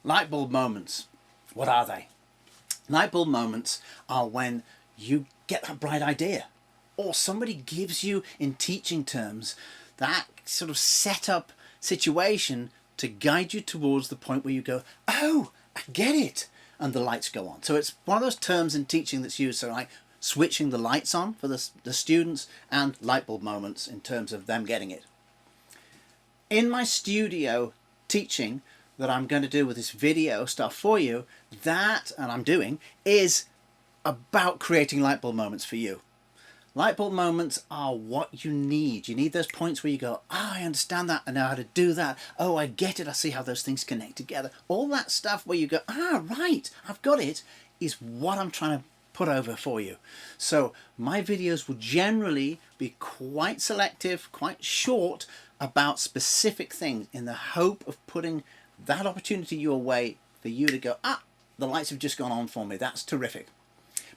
Light bulb moments. What are they? Light bulb moments are when you get that bright idea, or somebody gives you, in teaching terms, that sort of set up situation to guide you towards the point where you go, oh, I get it, and the lights go on. So it's one of those terms in teaching that's used, so like switching the lights on for the students, and light bulb moments in terms of them getting it. In my studio teaching that I'm going to do with this video stuff for you, and I'm doing, is about creating light bulb moments for you. Light bulb moments are what you need. You need those points where you go, oh, I understand that, I know how to do that, oh, I get it, I see how those things connect together. All that stuff where you go, ah, right, I've got it, is what I'm trying to put over for you. So my videos will generally be quite selective, quite short, about specific things, in the hope of putting that opportunity your way for you to go, ah, the lights have just gone on for me, that's terrific.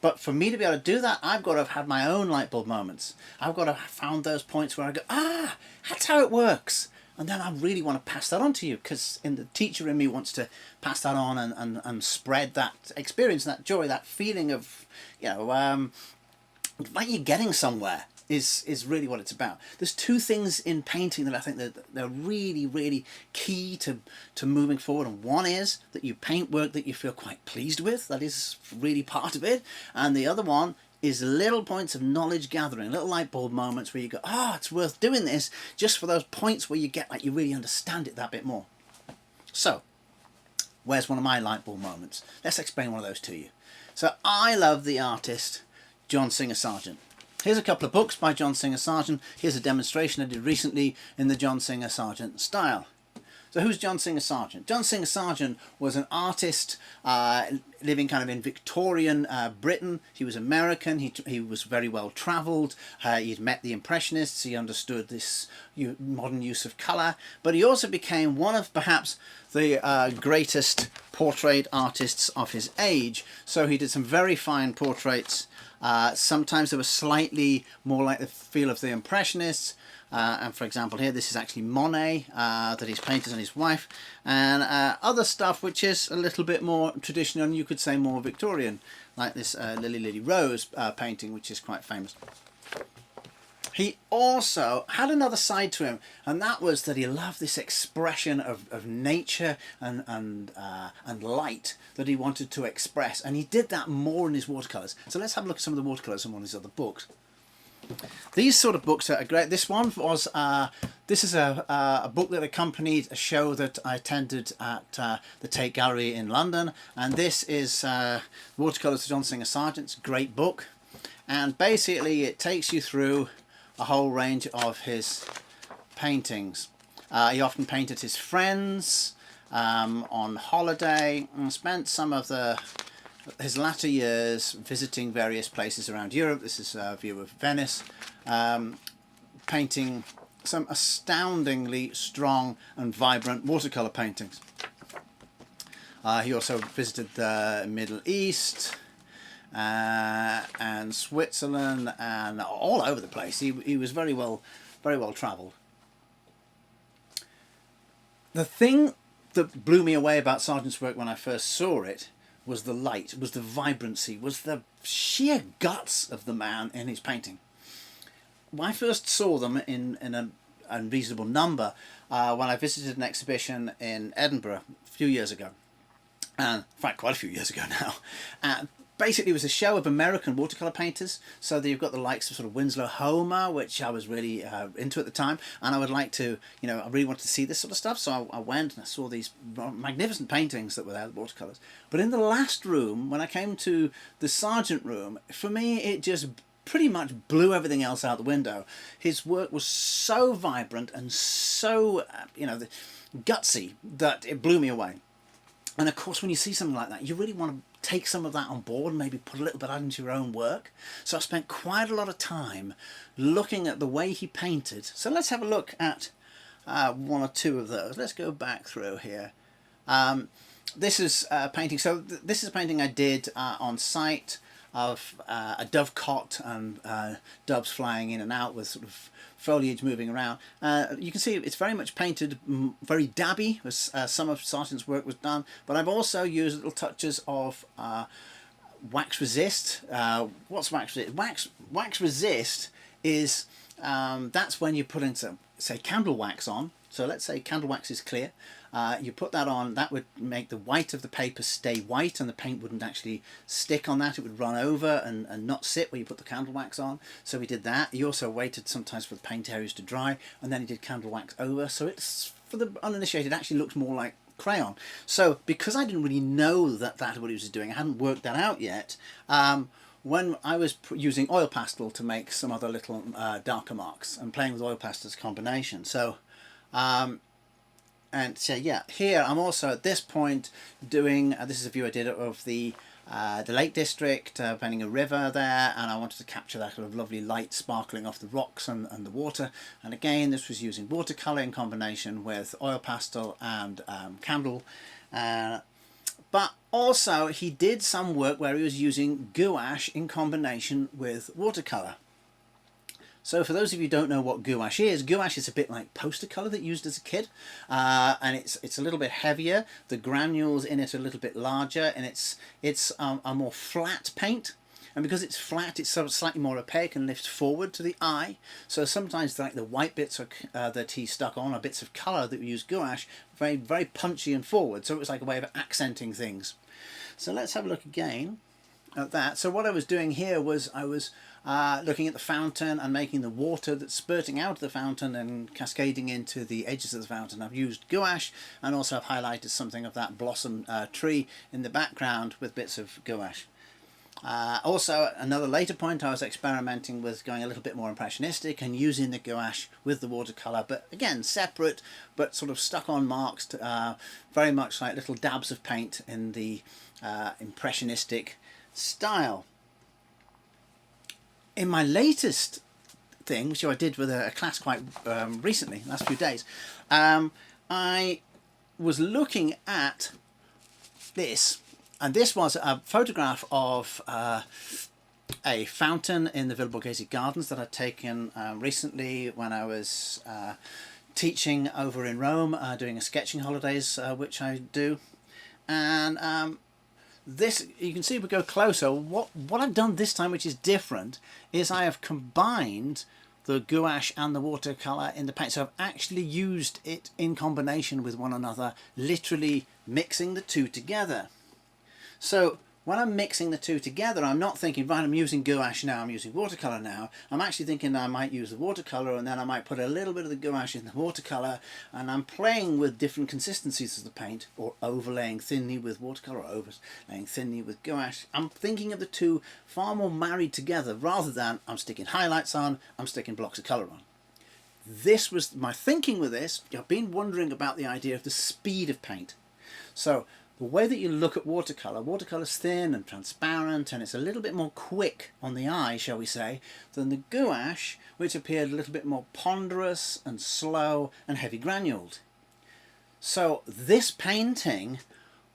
But for me to be able to do that, I've got to have had my own light bulb moments. I've got to have found those points where I go, ah, that's how it works. And then I really want to pass that on to you, because the teacher in me wants to pass that on and spread that experience, that joy, that feeling of, like you're getting somewhere is really what it's about. There's two things in painting that I think that they're really, really key to moving forward. And one is that you paint work that you feel quite pleased with. That is really part of it. And the other one is little points of knowledge gathering, little light bulb moments where you go, oh, it's worth doing this, just for those points where you get like you really understand it that bit more. So, where's one of my light bulb moments? Let's explain one of those to you. So I love the artist John Singer Sargent. Here's a couple of books by John Singer Sargent. Here's a demonstration I did recently in the John Singer Sargent style. So who's John Singer Sargent? John Singer Sargent was an artist living kind of in Victorian Britain. He was American. He was very well travelled. He'd met the Impressionists. He understood this modern use of colour. But he also became one of perhaps the greatest portrait artists of his age. So he did some very fine portraits. Sometimes they were slightly more like the feel of the Impressionists. And for example here, this is actually Monet that he's painted on his wife, and other stuff which is a little bit more traditional and you could say more Victorian, like this Lily Lily Rose painting, which is quite famous. He also had another side to him, and that was that he loved this expression of nature and light that he wanted to express, and he did that more in his watercolours. So let's have a look at some of the watercolours in one of his other books. These sort of books are great. This one was this is a book that accompanied a show that I attended at the Tate Gallery in London, and this is Watercolours of John Singer Sargent. It's a great book, and basically it takes you through a whole range of his paintings. He often painted his friends on holiday, and spent some of his latter years visiting various places around Europe. This is a view of Venice, painting some astoundingly strong and vibrant watercolour paintings. He also visited the Middle East and Switzerland and all over the place. He was very well travelled. The thing that blew me away about Sargent's work when I first saw it was the light, was the vibrancy, was the sheer guts of the man in his painting. When I first saw them in a unreasonable number when I visited an exhibition in Edinburgh a few years ago, and in fact quite a few years ago now, basically it was a show of American watercolour painters. So you've got the likes of sort of Winslow Homer, which I was really into at the time, and I would like to, I really wanted to see this sort of stuff, so I went and I saw these magnificent paintings that were there, the watercolours. But in the last room, when I came to the Sargent room, for me it just pretty much blew everything else out the window. His work was so vibrant and so, gutsy that it blew me away. And of course, when you see something like that, you really want to take some of that on board and maybe put a little bit out into your own work. So I spent quite a lot of time looking at the way he painted. So let's have a look at one or two of those. Let's go back through here. This is a painting. So this is a painting I did on site a dovecot and doves flying in and out with sort of foliage moving around. You can see it's very much painted very dabby, as some of Sargent's work was done, but I've also used little touches of wax resist. What's wax resist? Wax resist is that's when you put in some, say, candle wax on. So let's say candle wax is clear. You put that on, that would make the white of the paper stay white, and the paint wouldn't actually stick on that. It would run over and not sit where you put the candle wax on. So we did that. He also waited sometimes for the paint areas to dry, and then he did candle wax over. So it's, for the uninitiated, it actually looks more like crayon. So because I didn't really know that that's what he was doing, I hadn't worked that out yet, when I was using oil pastel to make some other little darker marks and playing with oil pastel as a combination. So and so yeah, here I'm also at this point doing this is a view I did of the Lake District, painting a river there, and I wanted to capture that sort of lovely light sparkling off the rocks and the water. And again, this was using watercolour in combination with oil pastel and candle. But also he did some work where he was using gouache in combination with watercolour. So for those of you who don't know what gouache is a bit like poster colour that you used as a kid, and it's a little bit heavier. The granules in it are a little bit larger, and it's a more flat paint. And because it's flat, it's sort of slightly more opaque and lifts forward to the eye. So sometimes, like the white bits that he stuck on, are bits of colour that we use gouache, very, very punchy and forward. So it was like a way of accenting things. So let's have a look again at that. So what I was doing here was I was looking at the fountain and making the water that's spurting out of the fountain and cascading into the edges of the fountain. I've used gouache, and also I've highlighted something of that blossom tree in the background with bits of gouache. Also, another later point, I was experimenting with going a little bit more impressionistic and using the gouache with the watercolour, but again separate, but sort of stuck on marks to, very much like little dabs of paint in the impressionistic style. In my latest thing, which I did with a class quite recently, last few days, I was looking at this, and this was a photograph of a fountain in the Villa Borghese Gardens that I'd taken recently when I was teaching over in Rome, doing a sketching holidays, which I do. And this, you can see if we go closer, what I've done this time, which is different, is I have combined the gouache and the watercolour in the paint. So I've actually used it in combination with one another, literally mixing the two together. So when I'm mixing the two together, I'm not thinking, right, I'm using gouache now, I'm using watercolour now. I'm actually thinking I might use the watercolour, and then I might put a little bit of the gouache in the watercolour, and I'm playing with different consistencies of the paint, or overlaying thinly with watercolour, or overlaying thinly with gouache. I'm thinking of the two far more married together, rather than I'm sticking highlights on, I'm sticking blocks of colour on. This was my thinking with this. I've been wondering about the idea of the speed of paint. So the way that you look at watercolour's thin and transparent, and it's a little bit more quick on the eye, shall we say, than the gouache, which appeared a little bit more ponderous and slow and heavy granuled. So this painting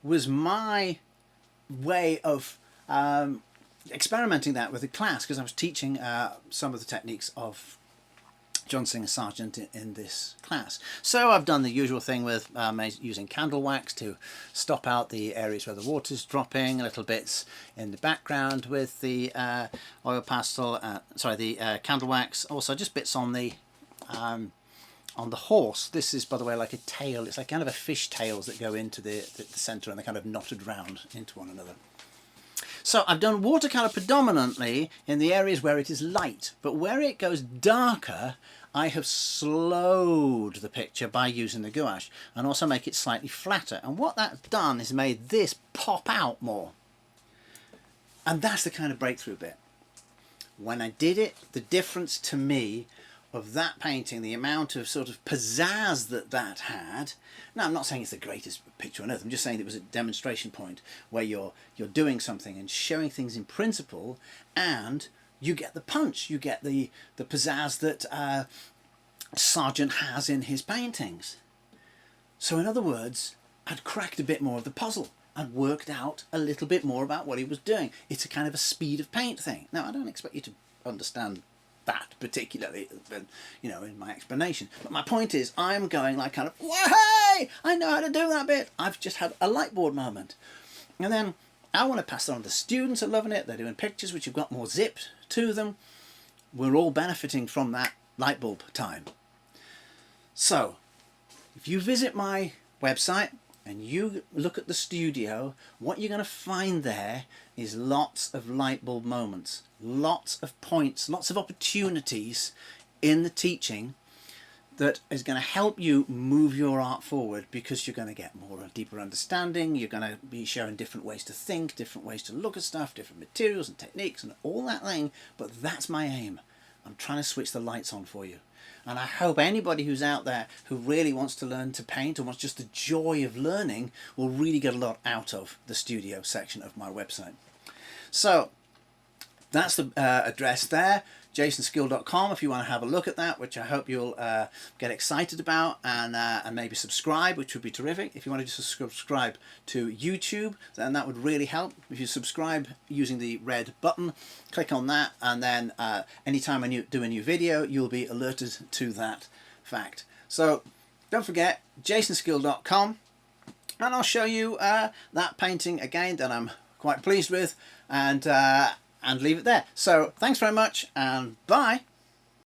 was my way of experimenting that with the class, because I was teaching some of the techniques of John Singer Sargent in this class. So I've done the usual thing with using candle wax to stop out the areas where the water's dropping, little bits in the background with the oil pastel, the candle wax, also just bits on the horse. This is, by the way, like a tail. It's like kind of a fish tails that go into the centre, and they're kind of knotted round into one another. So I've done watercolour predominantly in the areas where it is light, but where it goes darker, I have slowed the picture by using the gouache, and also make it slightly flatter. And what that's done is made this pop out more. And that's the kind of breakthrough bit. When I did it, the difference to me of that painting, the amount of sort of pizzazz that had. Now, I'm not saying it's the greatest picture on earth. I'm just saying it was a demonstration point where you're doing something and showing things in principle, and you get the punch, you get the pizzazz that Sargent has in his paintings. So in other words, I'd cracked a bit more of the puzzle. and worked out a little bit more about what he was doing. It's a kind of a speed of paint thing. Now, I don't expect you to understand that particularly, you know, in my explanation. But my point is, I'm going like kind of, hey, I know how to do that bit. I've just had a light bulb moment. And then I want to pass it on to students are loving it. They're doing pictures which have got more zip to them. We're all benefiting from that light bulb time. So, if you visit my website and you look at the studio, what you're going to find there is lots of light bulb moments, lots of points, lots of opportunities in the teaching that is going to help you move your art forward, because you're going to get more deeper understanding. You're going to be showing different ways to think, different ways to look at stuff, different materials and techniques and all that thing. But that's my aim. I'm trying to switch the lights on for you. And I hope anybody who's out there who really wants to learn to paint and wants just the joy of learning will really get a lot out of the studio section of my website. So that's the address there, jasonskill.com, if you want to have a look at that, which I hope you'll get excited about, and maybe subscribe, which would be terrific. If you want to just subscribe to YouTube, then that would really help. If you subscribe using the red button, click on that, and then anytime I do a new video, you'll be alerted to that fact. So don't forget, jasonskill.com, and I'll show you that painting again that I'm quite pleased with, and leave it there. So thanks very much, and bye.